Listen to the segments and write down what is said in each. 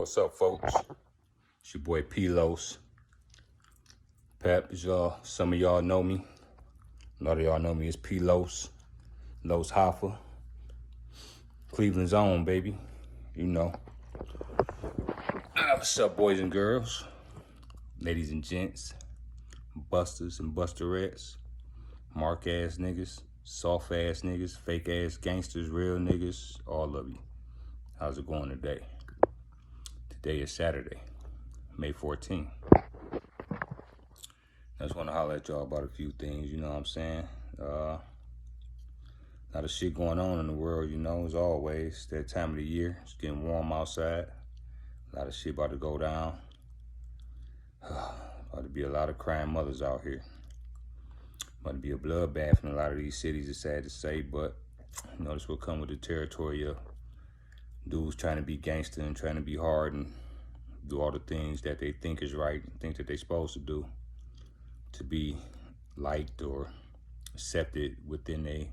What's up, folks? It's your boy P-Los. Pep, some of y'all know me. A lot of y'all know me as P-Los. Los Hoffa. Cleveland's own, baby. You know. What's up, boys and girls? Ladies and gents. Busters and busterettes. Mark-ass niggas. Soft-ass niggas. Fake-ass gangsters. Real niggas. All of you. How's it going today? Today is Saturday, May 14th. I just want to holler at y'all about a few things, you know what I'm saying? A lot of shit going on in the world, you know, as always. That time of the year, it's getting warm outside. A lot of shit about to go down. About to be a lot of crying mothers out here. About to be a bloodbath in a lot of these cities, it's sad to say, but you know, this will come with the territory of dudes trying to be gangster and trying to be hard and do all the things that they think is right, think that they're supposed to do to be liked or accepted within a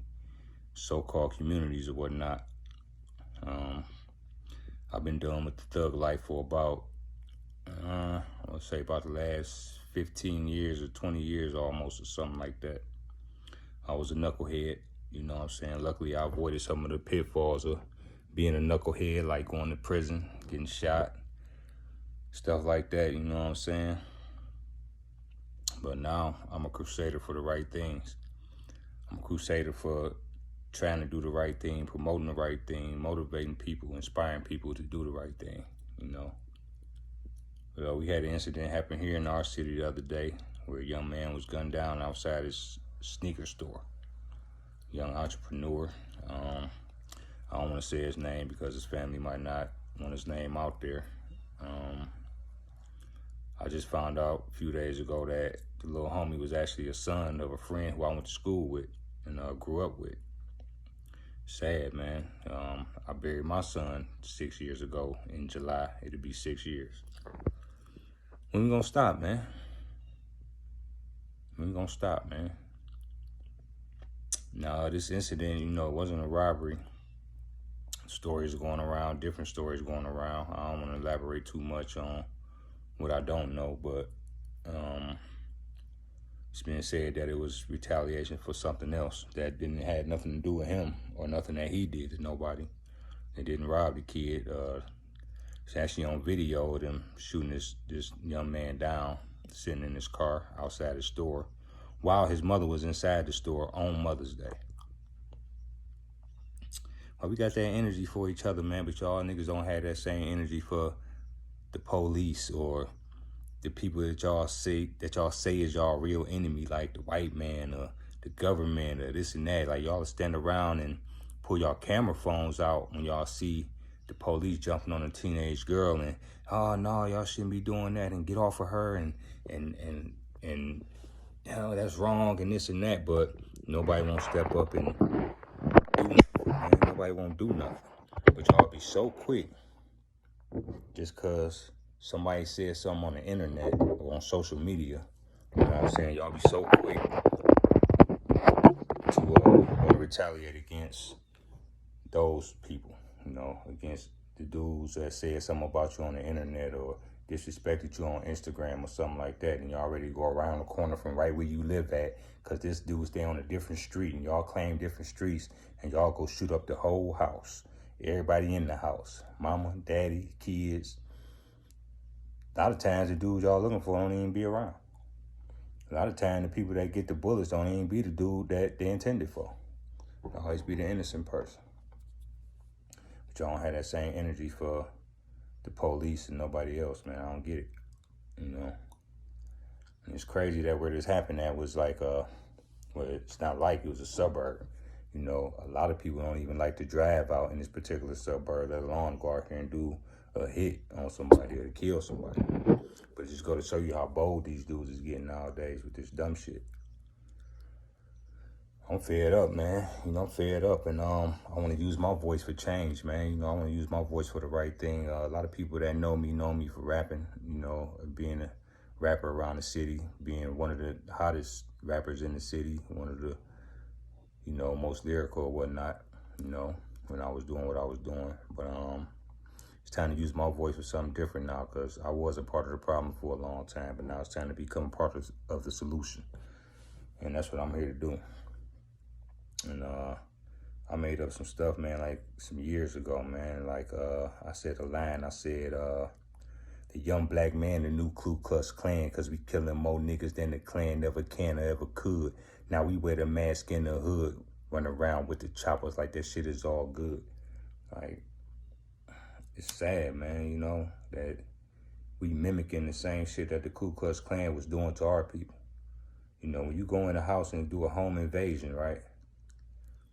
so-called communities or whatnot. I've been dealing with the thug life for about, let's say about the last 15 years or 20 years almost or something like that. I was a knucklehead, you know what I'm saying? Luckily, I avoided some of the pitfalls of being a knucklehead, like going to prison, getting shot, stuff like that, you know what I'm saying? But now I'm a crusader for the right things. I'm a crusader for trying to do the right thing, promoting the right thing, motivating people, inspiring people to do the right thing, you know? We had an incident happen here in our city the other day where a young man was gunned down outside his sneaker store. Young entrepreneur. I don't want to say his name because his family might not want his name out there. I just found out a few days ago that the little homie was actually a son of a friend who I went to school with and grew up with. Sad, man. I buried my son 6 years ago in July. It'll be 6 years. When we gonna stop, man? When we gonna stop, man? Now, this incident, you know, it wasn't a robbery. Stories going around, different stories going around. I don't want to elaborate too much on what I don't know, but it's been said that it was retaliation for something else that had nothing to do with him or nothing that he did to nobody. They didn't rob the kid. It's actually on video of them shooting this young man down, sitting in his car outside the store, while his mother was inside the store on Mother's Day. Well, we got that energy for each other, man, but y'all niggas don't have that same energy for the police or the people that y'all say is y'all real enemy, like the white man or the government or this and that. Like, y'all stand around and pull y'all camera phones out when y'all see the police jumping on a teenage girl and, oh no, y'all shouldn't be doing that and get off of her and you know, that's wrong and this and that, but nobody won't step up and do nothing, man. Nobody won't do nothing. But y'all be so quick just cause somebody said something on the internet or on social media. You know what I'm saying? Y'all be so quick to want to retaliate against those people, you know, against the dudes that said something about you on the internet or disrespected you on Instagram or something like that, and y'all already go around the corner from right where you live at because this dude stay on a different street and y'all claim different streets and y'all go shoot up the whole house. Everybody in the house, mama, daddy, kids. A lot of times the dudes y'all looking for don't even be around. A lot of times the people that get the bullets don't even be the dude that they intended for. It'll always be the innocent person. But y'all don't have that same energy for the police and nobody else, man. I don't get it, you know. And it's crazy that where this happened at was like, well, it's not like it was a suburb. You know, a lot of people don't even like to drive out in this particular suburb, let alone go out here and do a hit on somebody or to kill somebody. But it just go to show you how bold these dudes is getting nowadays with this dumb shit. I'm fed up, man. You know, I'm fed up, and I want to use my voice for change, man. You know, I want to use my voice for the right thing. A lot of people that know me for rapping, you know, being a rapper around the city, being one of the hottest rappers in the city, one of the, you know, most lyrical or whatnot, you know, when I was doing what I was doing. But it's time to use my voice for something different now, because I was a part of the problem for a long time, but now it's time to become part of the solution. And that's what I'm here to do. And I made up some stuff, man, like some years ago, man. Like I said a line, I said, the young black man, the new Ku Klux Klan, because we killing more niggas than the Klan ever can or ever could. Now we wear the mask in the hood, run around with the choppers like that shit is all good. Like, it's sad, man, you know, that we mimicking the same shit that the Ku Klux Klan was doing to our people. You know, when you go in a house and do a home invasion, right?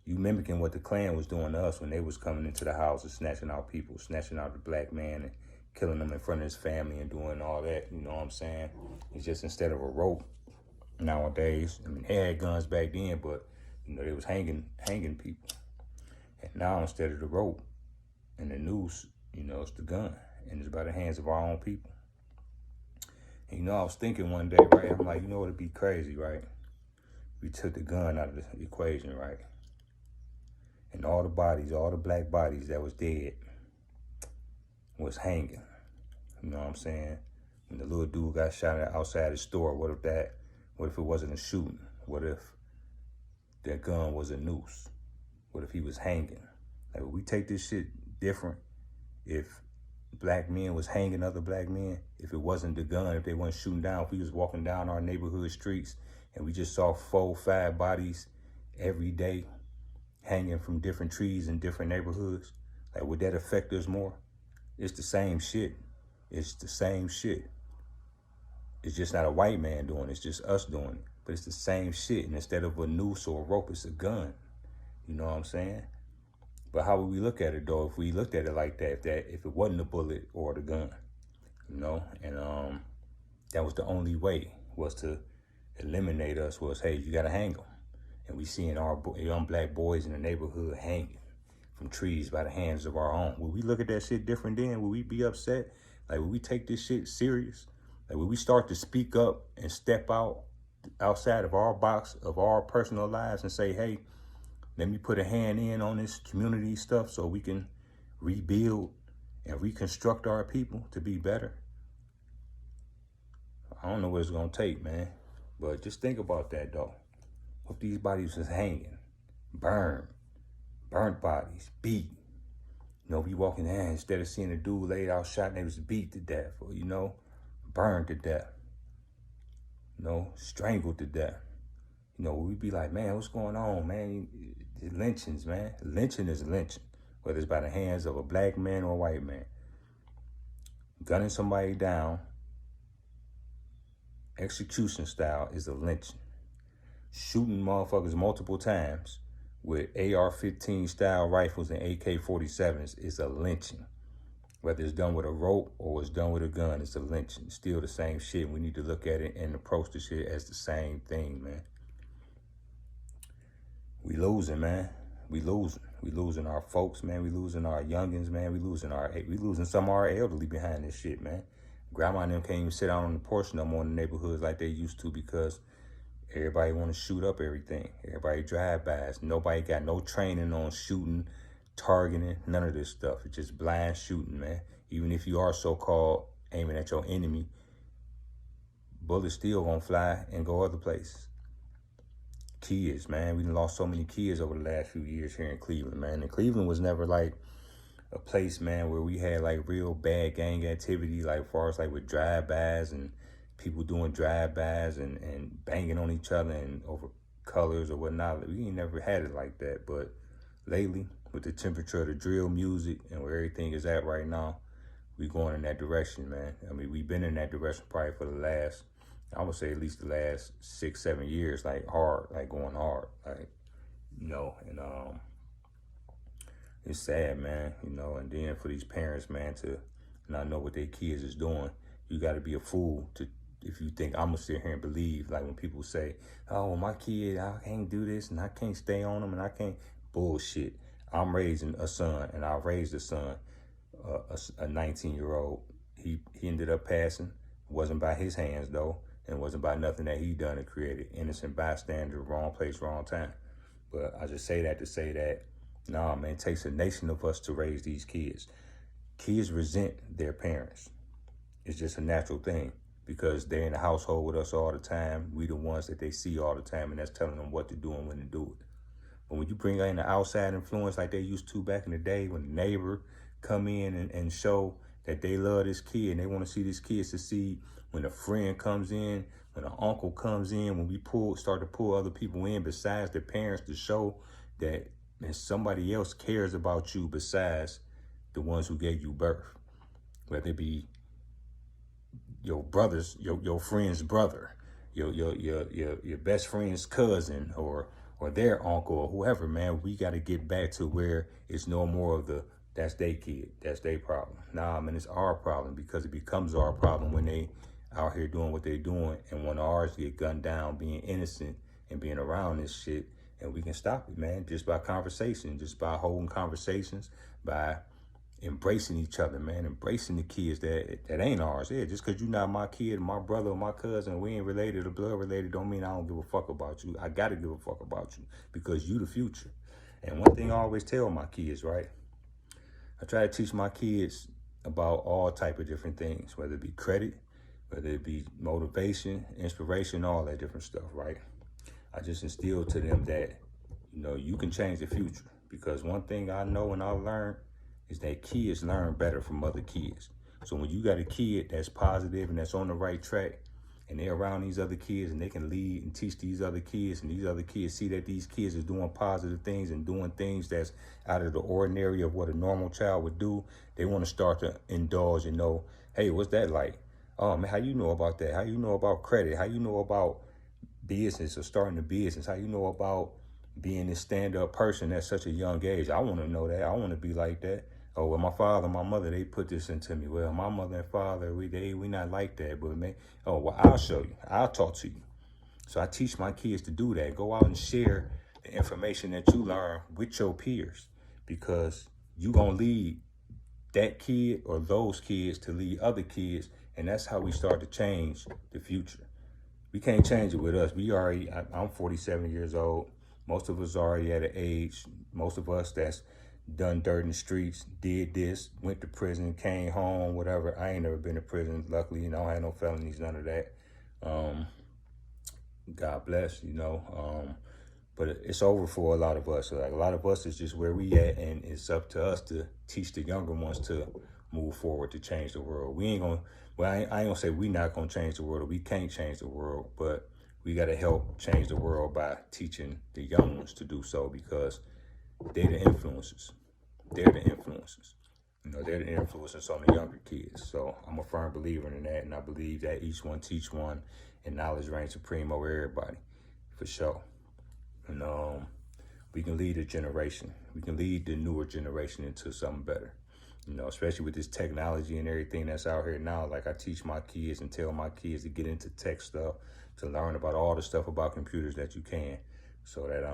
You mimicking what the Klan was doing to us when they was coming into the house and snatching out people, snatching out the black man and killing him in front of his family and doing all that, you know what I'm saying? It's just instead of a rope nowadays, I mean, they had guns back then, but, you know, they was hanging people. And now instead of the rope and the noose, you know, it's the gun. And it's by the hands of our own people. And, you know, I was thinking one day, right? I'm like, you know what would be crazy, right? We took the gun out of the equation, right? And all the bodies, all the black bodies that was dead was hanging. You know what I'm saying? And the little dude got shot outside the store. What if it wasn't a shooting? What if that gun was a noose? What if he was hanging? Like, would we take this shit different if black men was hanging other black men? If it wasn't the gun, if they weren't shooting down, if we was walking down our neighborhood streets and we just saw 4, 5 bodies every day hanging from different trees in different neighborhoods, like, would that affect us more? It's the same shit. It's the same shit. It's just not a white man doing it. It's just us doing it. But it's the same shit. And instead of a noose or a rope, it's a gun. You know what I'm saying? But how would we look at it, though, if we looked at it like that, if it wasn't a bullet or the gun? You know? And that was the only way, was to eliminate us, was, hey, you got to hang them. And we seeing our young black boys in the neighborhood hanging from trees by the hands of our own. Would we look at that shit different then? Would we be upset? Like, would we take this shit serious? Like, would we start to speak up and step outside of our box of our personal lives and say, hey, let me put a hand in on this community stuff so we can rebuild and reconstruct our people to be better? I don't know what it's gonna take, man. But just think about that, though. If these bodies was hanging, burnt bodies, beat. You know, we walking in, instead of seeing a dude laid out shot and they was beat to death, or, you know, burned to death, you know, strangled to death. You know, we'd be like, man, what's going on, man? Lynchings, man. Lynching is lynching, whether it's by the hands of a black man or a white man. Gunning somebody down, execution style, is a lynching. Shooting motherfuckers multiple times with AR-15 style rifles and AK-47s is a lynching. Whether it's done with a rope or it's done with a gun, it's a lynching. It's still the same shit. We need to look at it and approach the shit as the same thing, man. We losing, man. We losing. We losing our folks, man. We losing our youngins, man. We losing some of our elderly behind this shit, man. Grandma and them can't even sit out on the porch no more in the neighborhoods like they used to, because everybody want to shoot up everything. Everybody drive-bys. Nobody got no training on shooting, targeting, none of this stuff. It's just blind shooting, man. Even if you are so-called aiming at your enemy, bullets still gonna fly and go other places. Kids, man. We done lost so many kids over the last few years here in Cleveland, man. And Cleveland was never like a place, man, where we had like real bad gang activity, like as far as like with drive-bys and people doing drive-bys and banging on each other and over colors or whatnot. We ain't never had it like that. But lately, with the temperature of the drill music and where everything is at right now, we going in that direction, man. I mean, we've been in that direction probably for the last, I would say at least the last 6, 7 years, like hard, like going hard, like, you know, and it's sad, man, you know. And then for these parents, man, to not know what their kids is doing, you got to be a fool to, if you think I'm gonna sit here and believe, like when people say, oh, my kid, I can't do this and I can't stay on them and I can't, bullshit. I'm raising a son, and I raised a son, a 19-year-old. He ended up passing. Wasn't by his hands, though, and wasn't by nothing that he done or created. Innocent bystander, wrong place, wrong time. But I just say that to say that, nah, man, it takes a nation of us to raise these kids. Kids resent their parents. It's just a natural thing because they're in the household with us all the time. We the ones that they see all the time, and that's telling them what to do and when to do it. But when you bring in the outside influence like they used to back in the day, when the neighbor come in and show that they love this kid and they want to see this kid succeed, when a friend comes in, when an uncle comes in, when we start to pull other people in besides their parents to show that somebody else cares about you besides the ones who gave you birth, whether it be your brother's, your friend's brother, your best friend's cousin, or their uncle, or whoever. Man, we got to get back to where it's no more of the that's their kid, that's their problem. Nah, man, it's our problem, because it becomes our problem when they out here doing what they're doing, and when ours get gunned down being innocent and being around this shit. And we can stop it, man, just by conversation, just by holding conversations, by embracing each other, man, embracing the kids that ain't ours. Yeah, just because you're not my kid, my brother, or my cousin, we ain't related or blood related, don't mean I don't give a fuck about you. I gotta give a fuck about you because you the future. And one thing I always tell my kids, right? I try to teach my kids about all type of different things, whether it be credit, whether it be motivation, inspiration, all that different stuff, right? I just instill to them that, you can change the future, because one thing I know and I learned is that kids learn better from other kids. So when you got a kid that's positive and that's on the right track, and they're around these other kids and they can lead and teach these other kids, and these other kids see that these kids are doing positive things and doing things that's out of the ordinary of what a normal child would do, they want to start to indulge and know, hey, what's that like? Oh man, how you know about that? How you know about credit? How you know about business or starting a business? How you know about being this stand-up person at such a young age? I want to know that. I want to be like that. Oh, well, my father, my mother, they put this into me. Well, my mother and father, we not like that, but man, oh, well, I'll show you. I'll talk to you. So I teach my kids to do that. Go out and share the information that you learn with your peers, because you gonna lead that kid or those kids to lead other kids, and that's how we start to change the future. We can't change it with us. I'm 47 years old. Most of us already at an age, most of us that's done dirt in the streets, did this, went to prison, came home, whatever. I ain't never been to prison. Luckily, I had no felonies, none of that. God bless, but it's over for a lot of us. So, like, a lot of us is just where we at, and it's up to us to teach the younger ones to move forward to change the world. We ain't gonna, well, I ain't gonna say we not gonna change the world, or we can't change the world, but we gotta help change the world by teaching the young ones to do so, because they're the influencers. They're the influencers. They're the influences on the younger kids. So I'm a firm believer in that, and I believe that each one teach one, and knowledge reigns supreme over everybody, for sure. And we can lead a generation. We can lead the newer generation into something better. Especially with this technology and everything that's out here now. Like, I teach my kids and tell my kids to get into tech stuff, to learn about all the stuff about computers that you can, so that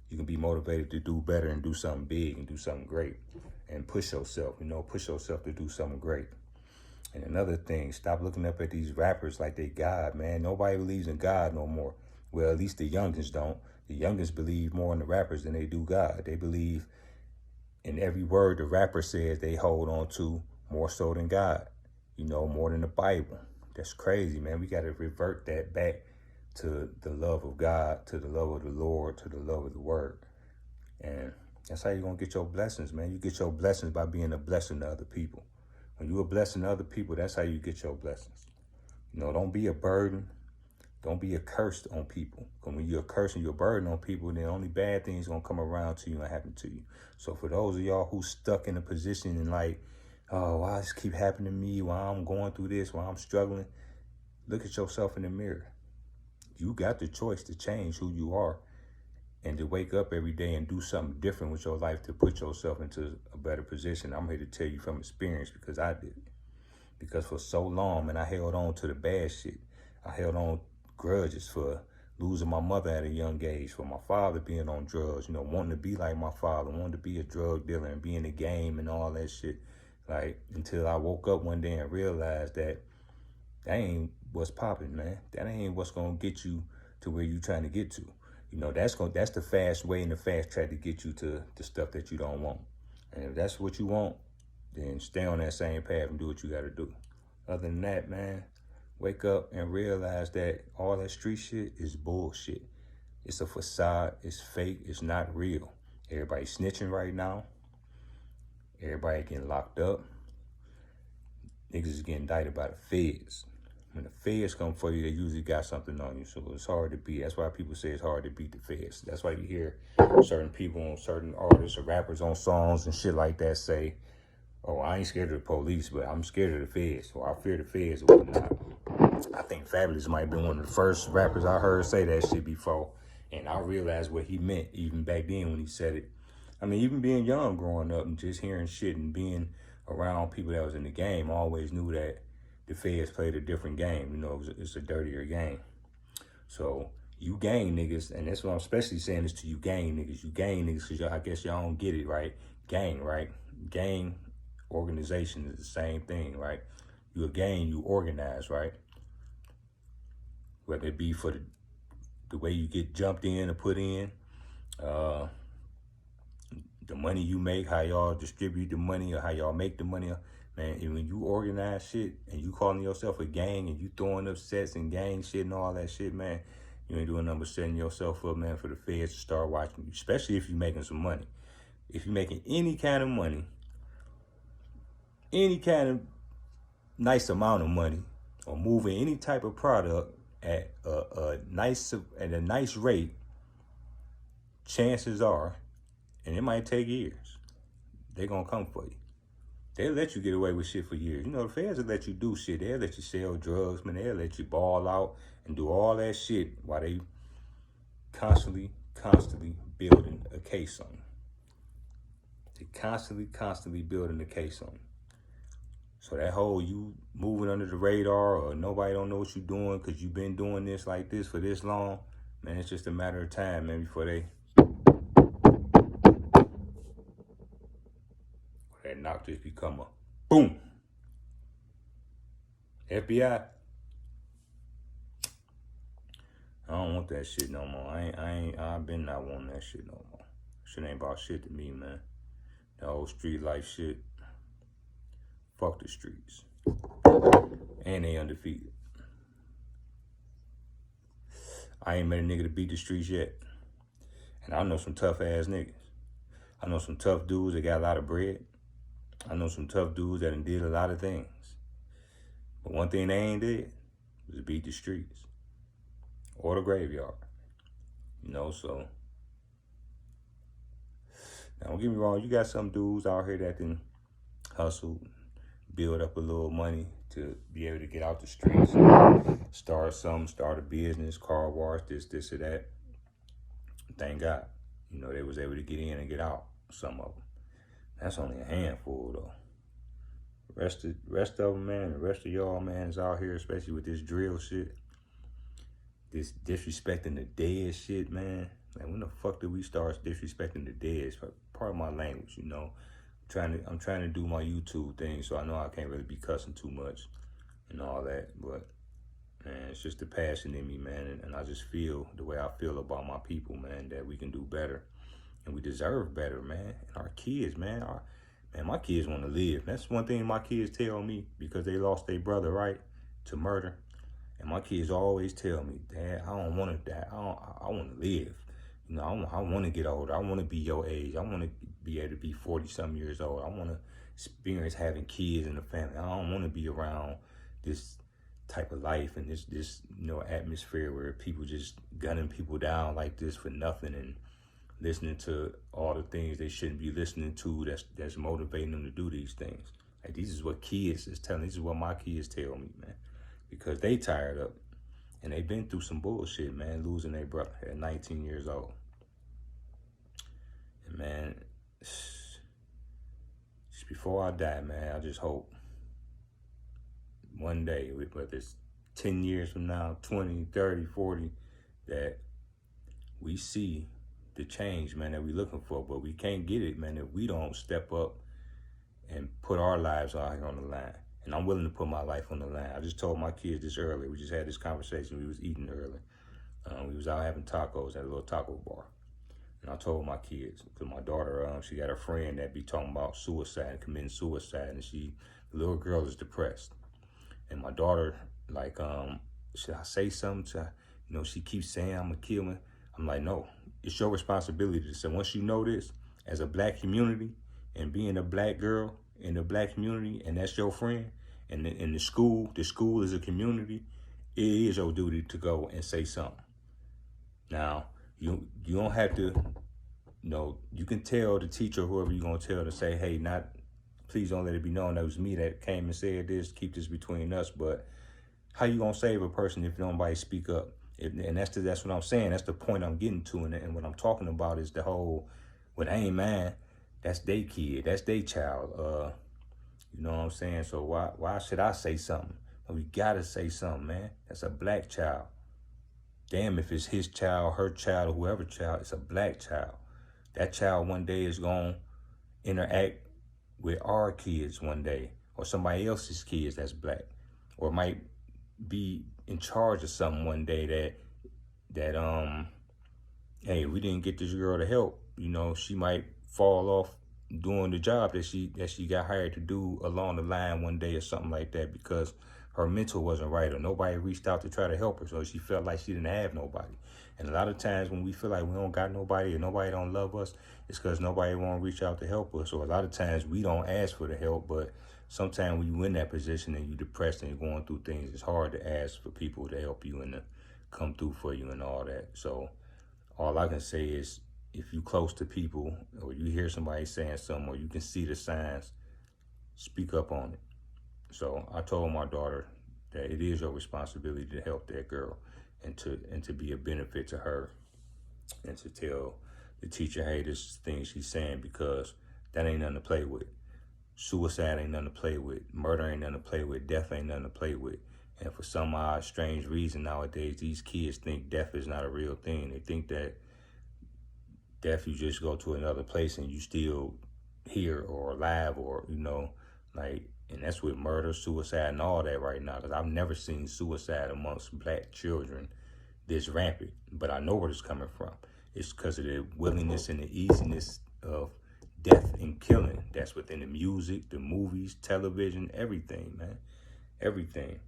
you can be motivated to do better and do something big and do something great and push yourself, push yourself to do something great. And another thing, stop looking up at these rappers like they God, man. Nobody believes in God no more. Well, at least the youngins don't. The youngins believe more in the rappers than they do God. They believe in every word the rapper says, they hold on to more so than God, more than the Bible. That's crazy, man. We got to revert that back to the love of God, to the love of the Lord, to the love of the word. And that's how you're going to get your blessings, man. You get your blessings by being a blessing to other people. When you're a blessing to other people, that's how you get your blessings. Don't be a burden. Don't be a curse on people. Because when you're a curse and you're a burden on people, then only bad things going to come around to you and happen to you. So for those of y'all who's stuck in a position and like, oh, why does this keep happening to me? Why I'm going through this? Why I'm struggling? Look at yourself in the mirror. You got the choice to change who you are and to wake up every day and do something different with your life to put yourself into a better position. I'm here to tell you from experience, because I did it. Because for so long, man, I held on to the bad shit. I held on grudges for losing my mother at a young age, for my father being on drugs, wanting to be like my father, wanting to be a drug dealer and be in the game and all that shit. Like, until I woke up one day and realized that ain't what's popping, man. That ain't what's gonna get you to where you trying to get to. That's the fast way and the fast track to get you to the stuff that you don't want. And if that's what you want, then stay on that same path and do what you got to do. Other than that, man, wake up and realize that all that street shit is bullshit. It's a facade. It's fake. It's not real. Everybody snitching right now. Everybody getting locked up. Niggas is getting indicted by the feds. When the feds come for you, they usually got something on you. So it's hard to beat. That's why people say it's hard to beat the feds. That's why you hear certain people on certain artists or rappers on songs and shit like that say, oh, I ain't scared of the police, but I'm scared of the feds, or I fear the feds or whatnot. I think Fabulous might have been one of the first rappers I heard say that shit before. And I realized what he meant even back then when he said it. I mean, even being young growing up and just hearing shit and being around people that was in the game, I always knew that the feds played a different game. You know, it's a dirtier game. So you gang niggas, and that's what I'm especially saying is to you gang niggas. You gang niggas because I guess y'all don't get it, right? Gang, right? Gang organization is the same thing, right? You a gang, you organize, right? Whether it be for the way you get jumped in or put in, the money you make, how y'all distribute the money or how y'all make the money. Man, and when you organize shit and you calling yourself a gang and you throwing up sets and gang shit and all that shit, man, you ain't doing nothing but setting yourself up, man, for the feds to start watching you, especially if you're making some money. If you're making any kind of money, any kind of nice amount of money, or moving any type of product at a nice rate, chances are, and it might take years, they're gonna come for you. They'll let you get away with shit for years. You know, the feds will let you do shit. They'll let you sell drugs, man. They'll let you ball out and do all that shit while they constantly building a case on you. They constantly building a case on you. So that whole you moving under the radar or nobody don't know what you're doing because you've been doing this like this for this long, man, it's just a matter of time, man, before that knock just become a boom. FBI. I don't want that shit no more. I've been not wanting that shit no more. Shit ain't about shit to me, man. The whole street life shit. Fuck the streets. And they undefeated. I ain't met a nigga to beat the streets yet. And I know some tough ass niggas. I know some tough dudes that got a lot of bread. I know some tough dudes that done did a lot of things. But one thing they ain't did was beat the streets. Or the graveyard. You know, so. Now, don't get me wrong, you got some dudes out here that can hustle, build up a little money to be able to get out the streets, start a business, car wash, this or that. Thank God, you know, they was able to get in and get out, some of them. That's only a handful, though. The rest of them, man, the rest of y'all, man, is out here, especially with this drill shit, this disrespecting the dead shit, man. Like, when the fuck did we start disrespecting the dead? It's part of my language, you know. I'm trying to do my YouTube thing, so I know I can't really be cussing too much and all that, but man, it's just the passion in me, man, and I just feel the way I feel about my people, man, that we can do better and we deserve better, man. And our kids, man, my kids want to live. That's one thing my kids tell me because they lost their brother, right, to murder. And my kids always tell me, Dad, I don't want to die. I want to live. You know, I want to get older. I want to be your age. I want to be able to be 40-something years old. I want to experience having kids in the family. I don't want to be around this type of life and this you know, atmosphere where people just gunning people down like this for nothing and listening to all the things they shouldn't be listening to that's motivating them to do these things. Like, this is what kids is telling. This is what my kids tell me, man, because they tired of it. And they've been through some bullshit, man, losing their brother at 19 years old. And, man, just before I die, man, I just hope one day, whether it's 10 years from now, 20, 30, 40, that we see the change, man, that we're looking for. But we can't get it, man, if we don't step up and put our lives out here on the line. And I'm willing to put my life on the line. I just told my kids this earlier. We just had this conversation. We was eating early. We was out having tacos at a little taco bar. And I told my kids, because my daughter, she got a friend that be talking about suicide, committing suicide, and the little girl is depressed. And my daughter, like, should I say something to her? You know, she keeps saying I'm gonna kill me. I'm like, no, it's your responsibility to say, once you know this, as a black community, and being a black girl in the black community, and that's your friend, and in the school is a community, it is your duty to go and say something. Now, you don't have to, you can tell the teacher, whoever you're gonna tell, to say, hey, please don't let it be known that it was me that came and said this, keep this between us. But how you gonna save a person if nobody speak up? And that's what I'm saying. That's the point I'm getting to. And what I'm talking about is the whole, what ain't mine, that's they kid, that's they child. You know what I'm saying? So why should I say something? We gotta say something, man. That's a black child. Damn if it's his child, her child, or whoever child, it's a black child. That child one day is gonna interact with our kids one day, or somebody else's kids that's black, or might be in charge of something one day that hey, we didn't get this girl to help, she might fall off doing the job that she got hired to do along the line one day or something like that, because her mental wasn't right, or nobody reached out to try to help her, so she felt like she didn't have nobody. And a lot of times when we feel like we don't got nobody or nobody don't love us, it's because nobody won't reach out to help us. Or a lot of times we don't ask for the help, but sometimes when you in that position and you're depressed and you're going through things, it's hard to ask for people to help you and to come through for you and all that. So all I can say is, if you close to people, or you hear somebody saying something, or you can see the signs, speak up on it. So I told my daughter that it is your responsibility to help that girl, and to be a benefit to her, and to tell the teacher, hey, this is the thing she's saying, because that ain't nothing to play with. Suicide ain't nothing to play with. Murder ain't nothing to play with. Death ain't nothing to play with. And for some odd, strange reason nowadays, these kids think death is not a real thing. They think that death, you just go to another place and you still here or alive, or, and that's with murder, suicide, and all that right now. Because I've never seen suicide amongst black children this rampant. But I know where it's coming from. It's because of the willingness and the easiness of death and killing that's within the music, the movies, television, everything, man. Everything.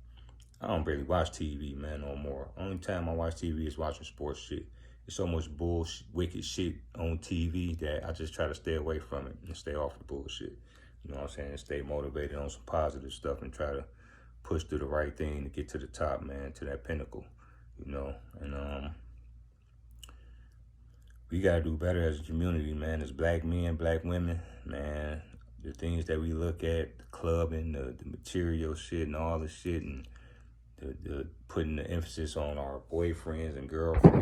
I don't really watch TV, man, no more. Only time I watch TV is watching sports shit. There's so much bullshit, wicked shit on TV that I just try to stay away from it and stay off the bullshit. You know what I'm saying? And stay motivated on some positive stuff and try to push through the right thing to get to the top, man, to that pinnacle, And we got to do better as a community, man, as black men, black women, man. The things that we look at, the clubbing, the material shit and all the shit, and the putting the emphasis on our boyfriends and girlfriends.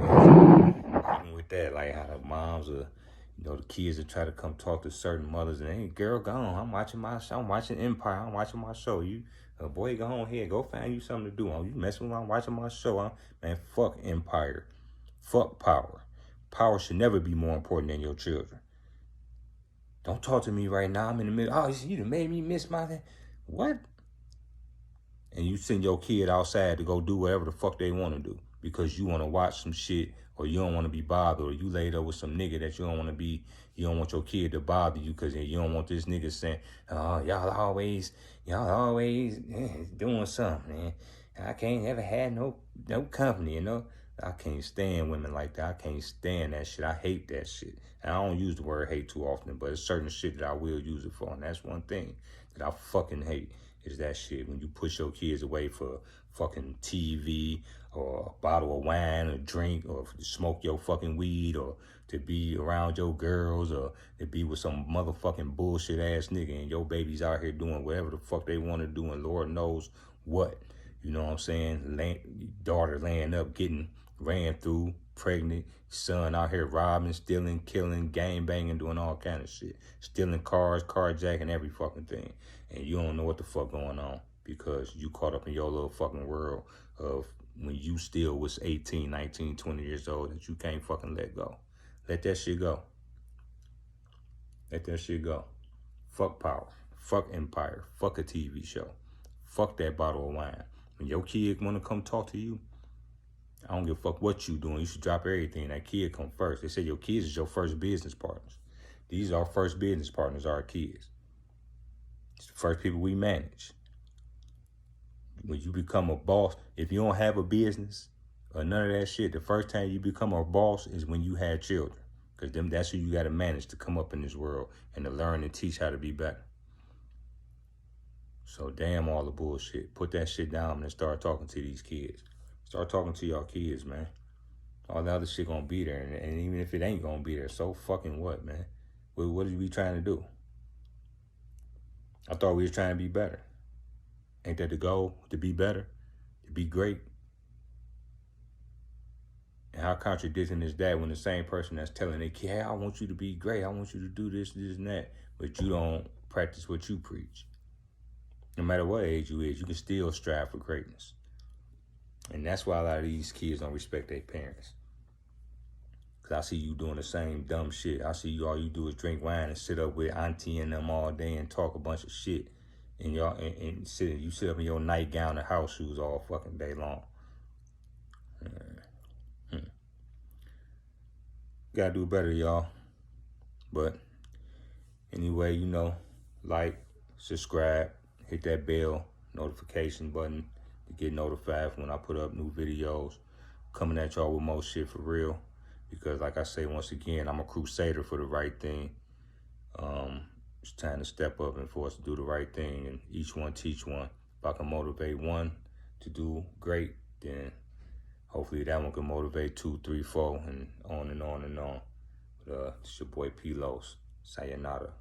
Even with that, like how the moms are, the kids that try to come talk to certain mothers and, hey, girl, go on. I'm watching my show. I'm watching Empire. I'm watching my show. Boy, go on here. Go find you something to do. You messing with me? I'm watching my show. Man, fuck Empire. Fuck power. Power should never be more important than your children. Don't talk to me right now. I'm in the middle. Oh, you done made me miss my thing. What? And you send your kid outside to go do whatever the fuck they want to do because you want to watch some shit, or you don't want to be bothered, or you laid up with some nigga that you don't want your kid to bother you because you don't want this nigga saying, oh, y'all always doing something, man. I can't ever have no company, I can't stand women like that. I can't stand that shit. I hate that shit. And I don't use the word hate too often, but it's certain shit that I will use it for. And that's one thing that I fucking hate, is that shit. When you push your kids away for fucking TV, or a bottle of wine, or drink, or to smoke your fucking weed, or to be around your girls, or to be with some motherfucking bullshit ass nigga, and your baby's out here doing whatever the fuck they want to do, and Lord knows what. You know what I'm saying? Daughter laying up, getting ran through, pregnant, son out here robbing, stealing, killing, gang banging, doing all kind of shit. Stealing cars, carjacking, every fucking thing. And you don't know what the fuck going on because you caught up in your little fucking world of when you still was 18, 19, 20 years old that you can't fucking let go. Let that shit go. Let that shit go. Fuck power. Fuck Empire. Fuck a TV show. Fuck that bottle of wine. When your kid want to come talk to you, I don't give a fuck what you doing. You should drop everything. That kid come first. They say your kids is your first business partners. These are our first business partners, our kids. It's the first people we manage. When you become a boss, if you don't have a business or none of that shit, the first time you become a boss is when you had children. Because that's who you got to manage to come up in this world and to learn and teach how to be better. So damn all the bullshit. Put that shit down and start talking to these kids. Start talking to y'all kids, man. All the other shit gonna be there. And even if it ain't gonna be there, so fucking what, man? What are we trying to do? I thought we was trying to be better. Ain't that the goal? To be better? To be great? And how contradicting is that when the same person that's telling their kid, hey, I want you to be great. I want you to do this, this, and that. But you don't practice what you preach. No matter what age you is, you can still strive for greatness. And that's why a lot of these kids don't respect their parents. Because I see you doing the same dumb shit. I see you, all you do is drink wine and sit up with auntie and them all day and talk a bunch of shit. And y'all and you sit up in your nightgown and house shoes all fucking day long. Gotta do better, y'all. But anyway, you know, like, subscribe, hit that bell notification button to get notified when I put up new videos. Coming at y'all with more shit for real. Because like I say, once again, I'm a crusader for the right thing. It's time to step up and for us to do the right thing, and each one teach one. If I can motivate one to do great, then hopefully that one can motivate 2, 3, 4, and on and on and on. But it's your boy P-Los. Sayonara.